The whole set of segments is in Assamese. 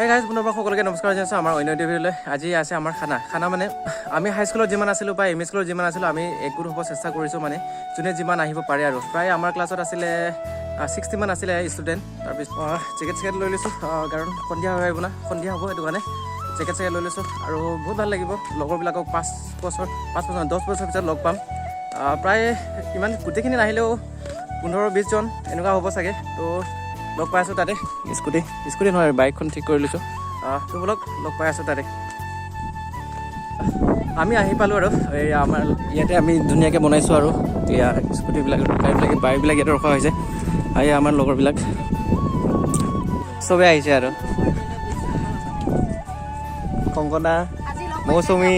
Hey guys, পুনৰবাৰ সকলোকে নমস্কাৰ জনাইছো আমাৰ অন্য ভিডিঅ'লৈ। আজি আছে আমাৰ খানা মানে আমি হাই স্কুলত যিমান আছিলো বা এম স্কুলত যিমান আছিলো আমি একগোট হ'ব চেষ্টা কৰিছো মানে যোনে যিমান আহিব পাৰে আৰু প্ৰায় আমাৰ ক্লাছত আছিলে 60 মান আছিলে ষ্টুডেণ্ট। তাৰপিছত জেকেট লৈ লৈছো কাৰণ সন্ধিয়া হৈ আহিব না সন্ধিয়া হ'ব সেইটো কাৰণে জেকেট লৈ লৈছো আৰু বহুত ভাল লাগিব লগৰবিলাকক 10 বছৰ পিছত লগ পাম। প্ৰায় ইমান গোটেইখিনি নাহিলেও 15-20 জন এনেকুৱা হ'ব চাগে। তো লগ পাই আছোঁ তাতে স্কুটি নহয় বাইকখন ঠিক কৰি লৈছোঁ। তো বলক লগ পাই আছোঁ তাতে। আমি আহি পালোঁ আৰু এই আমাৰ ইয়াতে আমি ধুনীয়াকৈ বনাইছোঁ আৰু এয়া স্কুটিবিলাক গাড়ীবিলাক বাইকবিলাক ইয়াতে ৰখা হৈছে। এই আমাৰ লগৰবিলাক চবেই আহিছে আৰু কংকনা, মৌচুমী,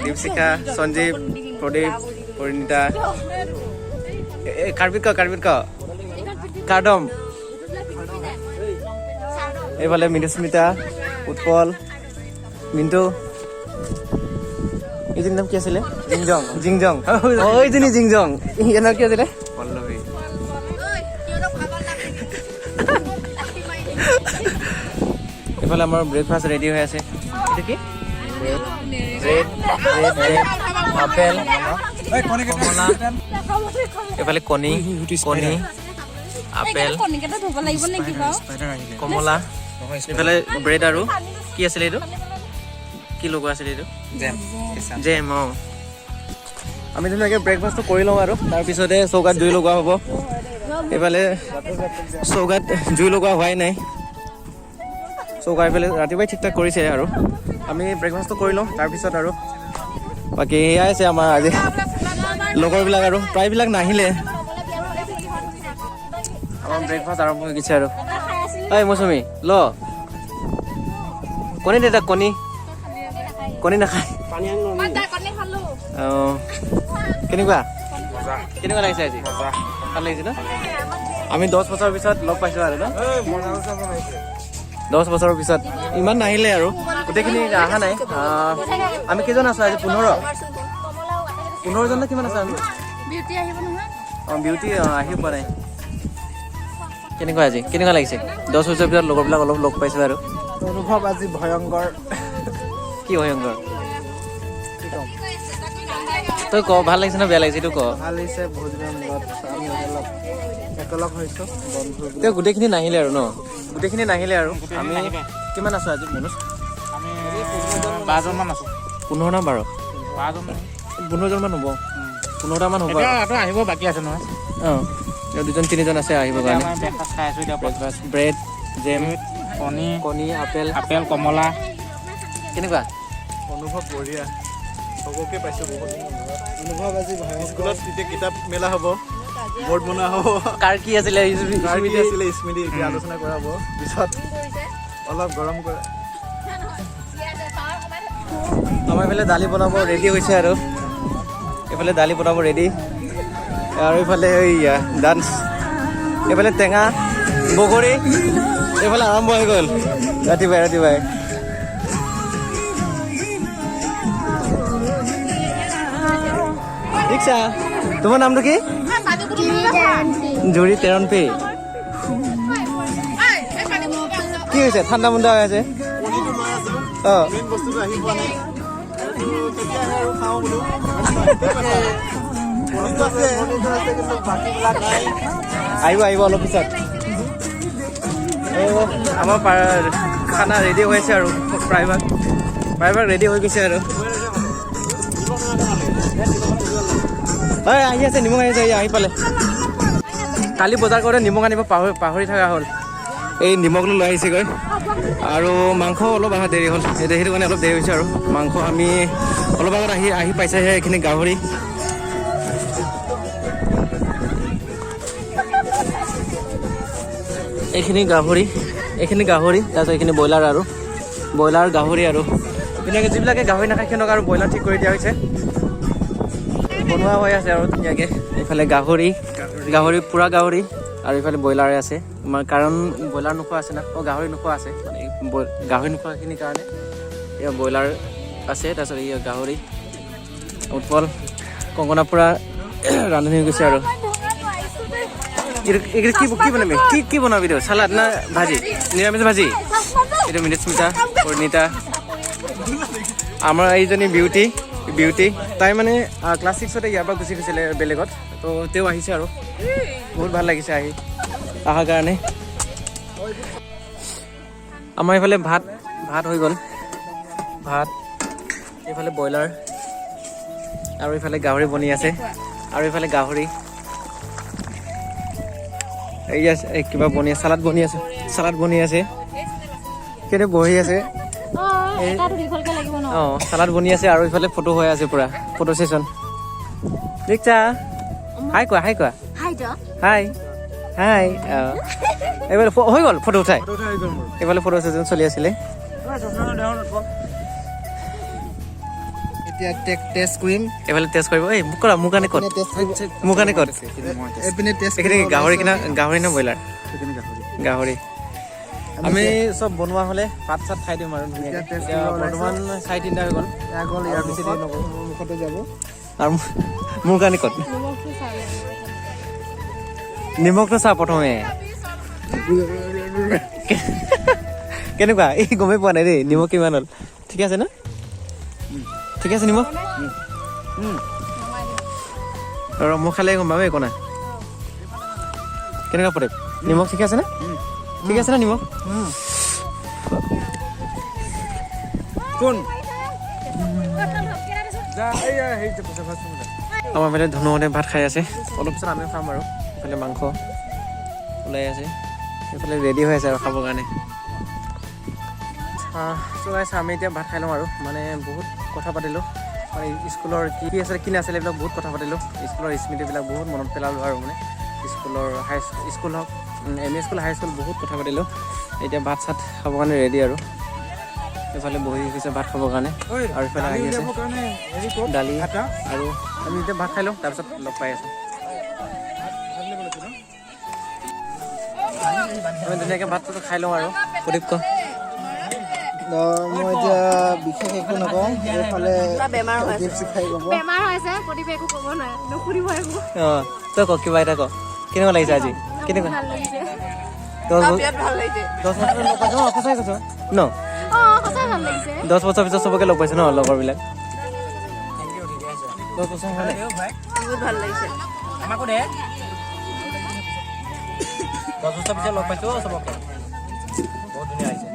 দীপশিখা, সঞ্জীৱ, প্ৰদীপ, পৰিণীতা, কাৰ্বিক কাৰ্ডম, এইফালে মৃদুস্মিতা, উৎপল, মিণ্টু, এইজনীৰ নাম কি আছিলে? জিংজং এইজনী জিংজং, ইয়াৰ নাম কি আছিলে? পল্লৱী। এইফালে আমাৰ ব্ৰেকফাষ্ট ৰেডি হৈ আছে। এইটো কি? ব্ৰেড, আপেল, কমলা, এইফালে কণী, আপেল, কমলা, এইফালে ব্ৰেড আৰু কি আছিলে এইটো? কি লগোৱা আছিলে এইটো? জেম। আমি ধুনীয়াকৈ ব্ৰেকফাষ্টটো কৰি লওঁ আৰু তাৰপিছতে চৌকাত জুই লগোৱা হ'ব। এইফালে চৌকাত জুই লগোৱা হোৱাই নাই। চৌকা এইফালে ৰাতিপুৱাই ঠিক ঠাক কৰিছে আৰু আমি ব্ৰেকফাষ্টটো কৰি লওঁ তাৰপিছত আৰু বাকী সেয়াই আছে আমাৰ আজি লগৰবিলাক আৰু প্ৰায়বিলাক নাহিলে। আমাৰ ব্ৰেকফাষ্ট আৰম্ভ হৈ গৈছে আৰু ঐ মৌচুমী ল কণী দে তাক কণী নাখায়। অঁ কেনেকুৱা লাগিছে আজি? ভাল লাগিছে ন? আমি 10 বছৰৰ পিছত লগ পাইছোঁ আৰু ন 10 বছৰৰ পিছত ইমান নাহিলে আৰু গোটেইখিনি অহা নাই। আমি কেইজন আছোঁ আজি? 15জন নে কিমান আছে আমি? বিউটি আহি পোৱা নাই। কেনেকুৱা লাগিছে? 10 বছৰৰ পিছত লগৰবিলাক অলপ লগ পাইছোঁ আৰু অনুভৱ আজি ভয়ংকৰ। কি ভয়ংকৰ? তই ক ভাল লাগিছে ন বেয়া লাগিছে? এইটো ক। ভাল লাগিছে, বহুত দিনৰ মূৰত আমি অলপ একেলগ হৈছোঁ বন্ধু। তেওঁ গোটেইখিনি নাহিলে আৰু ন? গোটেইখিনি নাহিলে আৰু আমি কিমান আছোঁ আজি? মনোজ আমি 12জন মান আছোঁ। 15 নে 12? 15জন মান হ'ব। 15টামান হ'ব। আহিব বাকী আছে নহয়। অঁ 2-3জন আছে আহিবৰ কাৰণে। ব্ৰেকফাষ্ট খাই আছোঁ এতিয়া। ব্ৰেকফাষ্ট ব্ৰেড, জেম, কণী, আপেল, কমলা। কেনেকুৱা অনুভৱ? বঢ়িয়া, চবকে পাইছোঁ বহুত অনুভৱ আজি স্কুলত তেতিয়া কিতাপ মেলা হ'ব, বৰ্ড বনোৱা হ'ব। কাৰ কি আছিলে? স্মৃতি এতিয়া আলোচনা কৰা হ'ব। পিছত অলপ গৰম কৰে। আমাৰ এইফালে দালি বনাব ৰেডি হৈছে আৰু এইফালে দালি বনাব ৰেডি আৰু এইফালে ডান্স, এইফালে টেঙা বগৰী, এইফালে আৰম্ভ হৈ গ'ল ৰাতিপুৱাই। দীক্ষা, তোমাৰ নামটো কি? জুৰি তেৰণপি। কি হৈছে? ঠাণ্ডা মুণ্ডা হৈ আছে। অঁ আহিব অলপ পিছত। আমাৰ খানা ৰেডি হৈ আছে আৰু প্ৰায়ভাগ ৰেডি হৈ গৈছে আৰু আহি আছে। নিমখ আহিছে, আহি পালে। কালি বজাৰ কৰোঁতে নিমখ আনিব পাহৰি থকা হ'ল। এই নিমখ লৈ আহিছেগৈ আৰু মাংস অলপ অহা দেৰি হ'ল, সেইটো কাৰণে অলপ দেৰি হৈছে আৰু মাংস আমি অলপ আগত আহি পাইছেহে। এইখিনি গাহৰি, এইখিনি গাহৰি তাৰপিছত এইখিনি ব্ৰইলাৰ গাহৰি আৰু ধুনীয়াকৈ যিবিলাকে গাহৰি নাখায় সিহঁতক আৰু ব্ৰইলাৰ ঠিক কৰি দিয়া হৈছে, বনোৱা হৈ আছে আৰু ধুনীয়াকৈ। এইফালে গাহৰি পূৰা গাহৰি আৰু এইফালে ব্ৰইলাৰে আছে। কাৰণ ব্ৰইলাৰ নোখোৱা আছে না, গাহৰি নোখোৱা আছে মানে গাহৰি নোখোৱাখিনিৰ কাৰণে এয়া ব্ৰইলাৰ আছে। তাৰপিছত এই গাহৰি, উৎপল, কংকনা পূৰা ৰান্ধনি হৈ গৈছে আৰু কি বনাবি কি বনাবি তো চালাড না ভাজি নিৰামিষ ভাজি এইটো মিনিস্মিতা পৰিণীতা আমাৰ এইজনী বিউটি তাই মানে ক্লাছ 6তে ইয়াৰ পৰা গুচি গৈছিলে বেলেগত তো তেওঁ আহিছে আৰু বহুত ভাল লাগিছে অহাৰ কাৰণে আমাৰ এইফালে ভাত হৈ গ'ল ভাত এইফালে ব্ৰইলাৰ আৰু এইফালে গাহৰি বনি আছে আৰু এইফালে গাহৰি এই কিবা বনি আছে চালাড বনি আছে কেনে বহি আছে চালাড বনি আছে আৰু এইফালে ফটো হৈ আছে পুৰা ফটো সেশন দেখছা হাই কোৱা হাই এইফালে হৈ গ'ল ফটো উঠাই এইফালে ফটো সেশন চলি আছিলে এতিয়া টেষ্ট কৰিম এইফালে টেষ্ট কৰিব এই মোক কাৰণে ক'ত এইপিনে টেষ্ট গাহৰি না ব্ৰইলাৰ গাহৰি আমি চব বনোৱা হ'লে ভাত চাত খাই দিম আৰু বৰ্তমান 3:30 হৈ গ'ল ইয়াৰ বেছি দেৰি নকৰোঁ মুখতে যাব আৰু মোৰ কাৰণে ক'ত নিমখটো চা প্ৰথমে কেনেকুৱা এই গমেই পোৱা নাই দেই নিমখ কিমান হ'ল ঠিক আছে ন ঠিক আছে নিমখ আৰু মোক খালে গম পাব একো নাই কেনেকুৱা পৰে নিমখ ঠিক আছে না নিমখ কোন আমাৰ মানে ধুনুহঁতে ভাত খাই আছে অলপ পিছত আমিও খাম আৰু এইফালে মাংস ওলাই আছে এইফালে ৰেডি হৈ আছে আৰু খাবৰ কাৰণে আমি এতিয়া ভাত খাই লওঁ আৰু মানে বহুত কথা পাতিলোঁ মানে স্কুলৰ কি আছিলে কি নাছিলে এইবিলাক বহুত কথা পাতিলোঁ স্কুলৰ স্মৃতিবিলাক বহুত মনত পেলালোঁ আৰু মানে স্কুলৰ স্কুল হওক এম ই স্কুল হাই স্কুল বহুত কথা পাতিলোঁ এতিয়া ভাত চাত খাবৰ কাৰণে ৰেডি আৰু এইফালে বহি গৈছে ভাত খাবৰ কাৰণে আৰু এইফালে আহি আছে দালি আৰু আমি এতিয়া ভাত খাই লওঁ তাৰপিছত লগ পাই আছোঁ আমি ধুনীয়াকৈ ভাতটো খাই লওঁ আৰু প্ৰদীপ ক মই এতিয়া বিশেষ একো নকওঁ এইফালে বেমাৰ হৈছে প্ৰতিভে একো ক'ব নোৱাৰে নুসুধিব একো অঁ তই ক কিবা এটা ক কেনেকুৱা লাগিছে আজি কেনেকুৱা ভাল লাগিছে 10 বছৰ লগ পাইছ সঁচাই কৈছ ন সঁচাই ভাল লাগিছে 10 বছৰ পিছত চবকে লগ পাইছে ন লগৰবিলাক 10 বছৰ হ'লে বহুত ভাল লাগিছে আমাকো দে 10 বছৰ পিছত লগ পাইছো চবকে বহুত ধুনীয়া হৈছে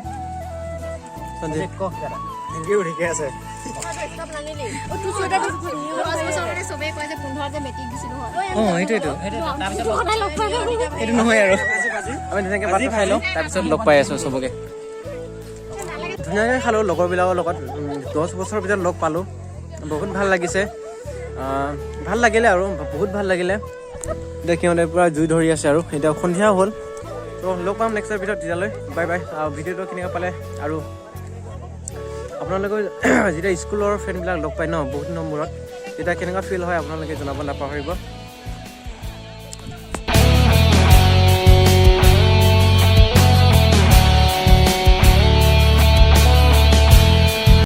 সঞ্জীৱ ক কিবা থেংক ইউ ঠিকে আছে এইটো নহয় আৰু আমি ধুনীয়াকৈ ভাত খাই লওঁ তাৰপিছত লগ পাই আছোঁ চবকে ধুনীয়াকৈ খালোঁ লগৰবিলাকৰ লগত 10 বছৰৰ পিছত লগ পালোঁ বহুত ভাল লাগিছে ভাল লাগিলে আৰু বহুত ভাল লাগিলে এতিয়া সিহঁতে পূৰা জুই ধৰি আছে আৰু এতিয়া সন্ধিয়া হ'ল তো লগ পাম নেক্সটৰ ভিডিঅ'ত তেতিয়ালৈ বাই বাই ভিডিঅ'টো কেনেকুৱা পালে আৰু আপোনালোকে যেতিয়া স্কুলৰ ফ্ৰেণ্ডবিলাক লগ পায় ন বহুত দিনৰ মূৰত তেতিয়া কেনেকুৱা ফিল হয় আপোনালোকে জনাব নাপাহৰিব